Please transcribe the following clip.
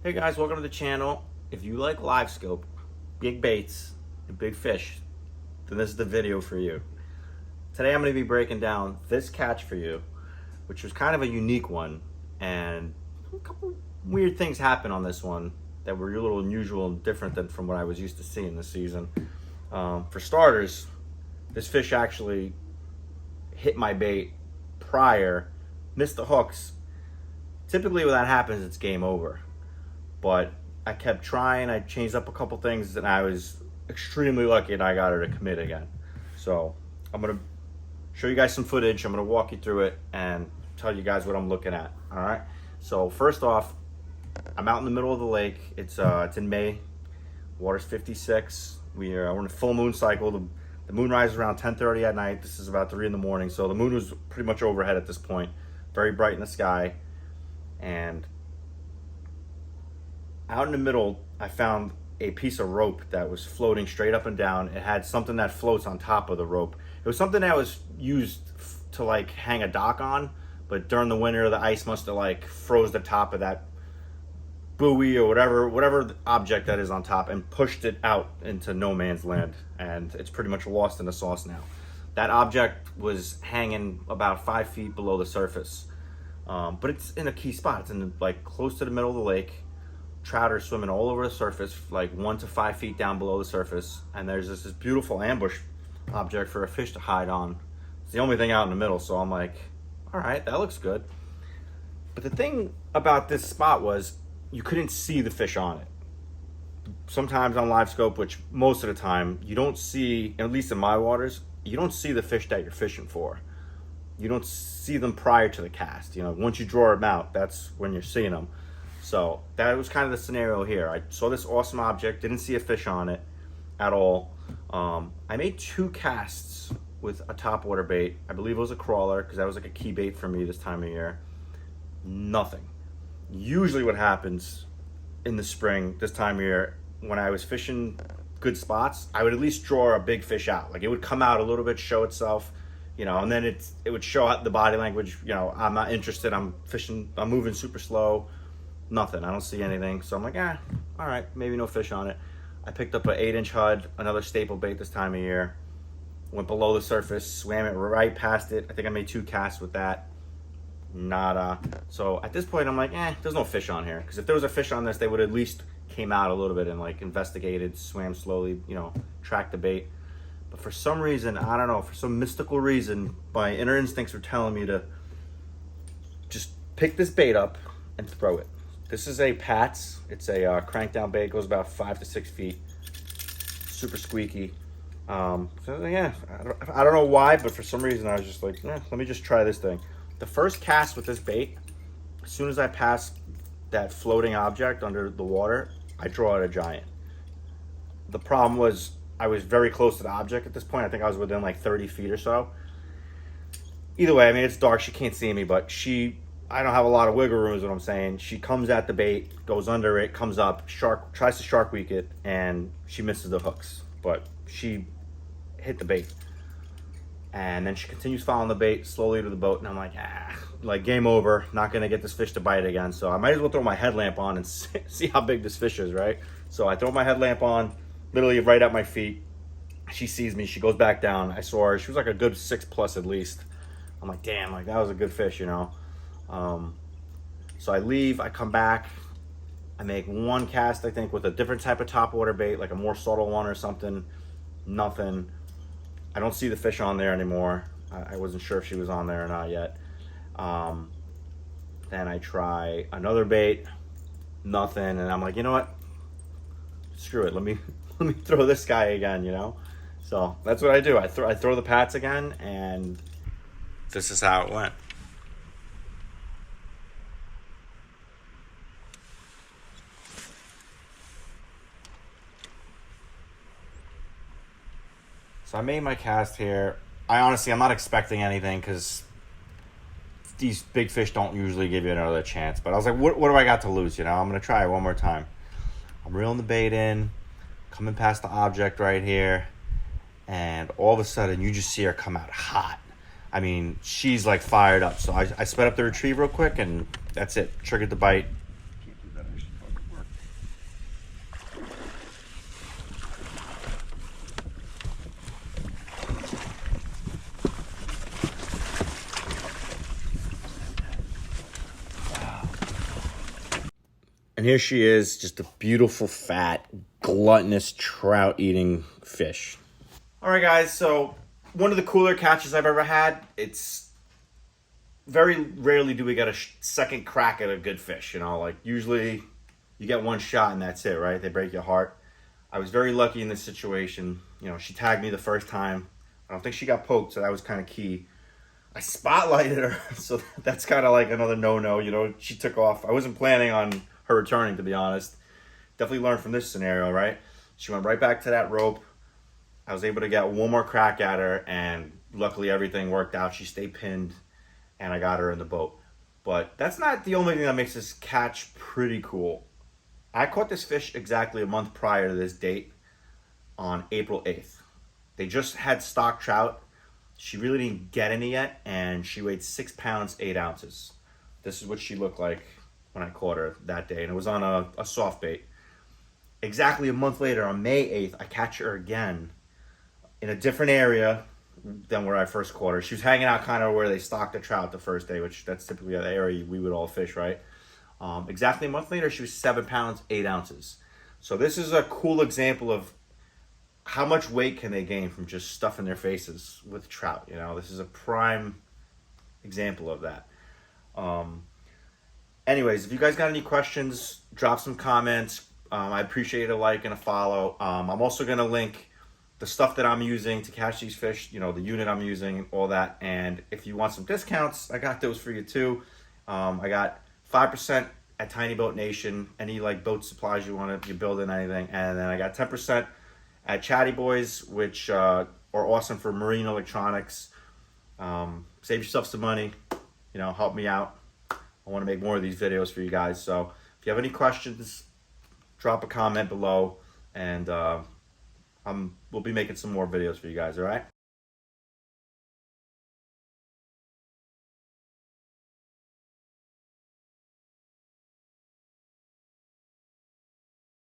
Hey guys, welcome to the channel. If you like LiveScope, big baits, and big fish, then this is the video for you. Today I'm going to be breaking down this catch for you, which was kind of a unique one, and a couple weird things happened on this one that were a little unusual and different than from what I was used to seeing this season. For starters, this fish actually hit my bait prior, missed the hooks. Typically when that happens, it's game over. But I kept trying, I changed up a couple things, and I was extremely lucky and I got her to commit again. So I'm gonna show you guys some footage, I'm gonna walk you through it and tell you guys what I'm looking at, all right? So first off, I'm out in the middle of the lake. It's in May, water's 56. We're in a full moon cycle. The moon rises around 10:30 at night. This is about 3 in the morning. So the moon was pretty much overhead at this point, very bright in the sky. And out in the middle, I found a piece of rope that was floating straight up and down. It had something that floats on top of the rope. It was something that was used to like hang a dock on, but during the winter, the ice must have like froze the top of that buoy or whatever object that is on top and pushed it out into no man's land. And it's pretty much lost in the sauce now. That object was hanging about 5 feet below the surface. But it's in a key spot. It's in like close to the middle of the lake. Trout are swimming all over the surface, like 1 to 5 feet down below the surface, and there's this beautiful ambush object for a fish to hide on. It's the only thing out in the middle, so I'm like, all right, that looks good. But the thing about this spot was you couldn't see the fish on it. Sometimes on LiveScope, which most of the time you don't see, at least in my waters, you don't see the fish that you're fishing for. You don't see them prior to the cast. You know, once you draw them out, that's when you're seeing them. So that was kind of the scenario here. I saw this awesome object, didn't see a fish on it at all. I made 2 casts with a topwater bait. I believe it was a crawler because that was like a key bait for me this time of year. Nothing. Usually what happens in the spring, this time of year, when I was fishing good spots, I would at least draw a big fish out. Like it would come out a little bit, show itself, you know, and then it would show out the body language, you know, I'm not interested, I'm fishing, I'm moving super slow. Nothing, I don't see anything. So I'm like, all right, maybe no fish on it. I picked up an 8-inch Hud, another staple bait this time of year. Went below the surface, swam it right past it. I think I made 2 casts with that. Nada. So at this point, I'm like, there's no fish on here. Because if there was a fish on this, they would at least came out a little bit and like investigated, swam slowly, you know, tracked the bait. But for some reason, I don't know, for some mystical reason, my inner instincts were telling me to just pick this bait up and throw it. This is a Pat's. It's a crank down bait. It goes about 5 to 6 feet. Super squeaky. So yeah, I don't know why, but for some reason I was just like, let me just try this thing. The first cast with this bait, as soon as I pass that floating object under the water, I draw out a giant. The problem was I was very close to the object at this point. I think I was within like 30 feet or so. Either way, I mean, it's dark. She can't see me, but I don't have a lot of wiggle room is what I'm saying. She comes at the bait, goes under it, comes up, tries to shark weak it, and she misses the hooks. But she hit the bait. And then she continues following the bait slowly to the boat, and I'm like, like game over, not gonna get this fish to bite again. So I might as well throw my headlamp on and see how big this fish is, right? So I throw my headlamp on, literally right at my feet. She sees me, she goes back down. I saw her, she was like a good 6+ at least. I'm like, damn, like that was a good fish, you know? So I leave, I come back, I make 1 cast, I think, with a different type of topwater bait, like a more subtle one or something. Nothing. I don't see the fish on there anymore. I wasn't sure if she was on there or not yet. Then I try another bait, nothing, and I'm like, you know what? Screw it. Let me throw this guy again, you know? So that's what I do. I throw the Pats again, and this is how it went. So I made my cast here. I'm not expecting anything because these big fish don't usually give you another chance. But I was like, what do I got to lose? You know, I'm going to try it one more time. I'm reeling the bait in, coming past the object right here. And all of a sudden, you just see her come out hot. I mean, she's like fired up. So I sped up the retrieve real quick, and that's it. Triggered the bite. And here she is, just a beautiful, fat, gluttonous, trout-eating fish. All right, guys, so one of the cooler catches I've ever had. It's very rarely do we get a second crack at a good fish, you know? Like, usually you get one shot and that's it, right? They break your heart. I was very lucky in this situation. You know, she tagged me the first time. I don't think she got poked, so that was kind of key. I spotlighted her, so that's kind of like another no-no. You know, she took off. I wasn't planning on her returning, to be honest. Definitely learned from this scenario, right? She went right back to that rope. I was able to get one more crack at her, and luckily everything worked out. She stayed pinned, and I got her in the boat. But that's not the only thing that makes this catch pretty cool. I caught this fish exactly a month prior to this date on April 8th. They just had stock trout. She really didn't get any yet, and she weighed 6 pounds, 8 ounces. This is what she looked like when I caught her that day, and it was on a soft bait. Exactly a month later, on May 8th, I catch her again in a different area than where I first caught her. She was hanging out kind of where they stocked the trout the first day, which that's typically the area we would all fish, right? Exactly a month later, she was 7 pounds, 8 ounces. So this is a cool example of how much weight can they gain from just stuffing their faces with trout. You know, this is a prime example of that. Anyways, if you guys got any questions, drop some comments. I appreciate a like and a follow. I'm also going to link the stuff that I'm using to catch these fish, you know, the unit I'm using and all that. And if you want some discounts, I got those for you too. I got 5% at Tiny Boat Nation, any like boat supplies you want to, you build in anything. And then I got 10% at Chatty Boys, which are awesome for marine electronics. Save yourself some money, you know, help me out. I want to make more of these videos for you guys. So if you have any questions, drop a comment below, and we'll be making some more videos for you guys, all right?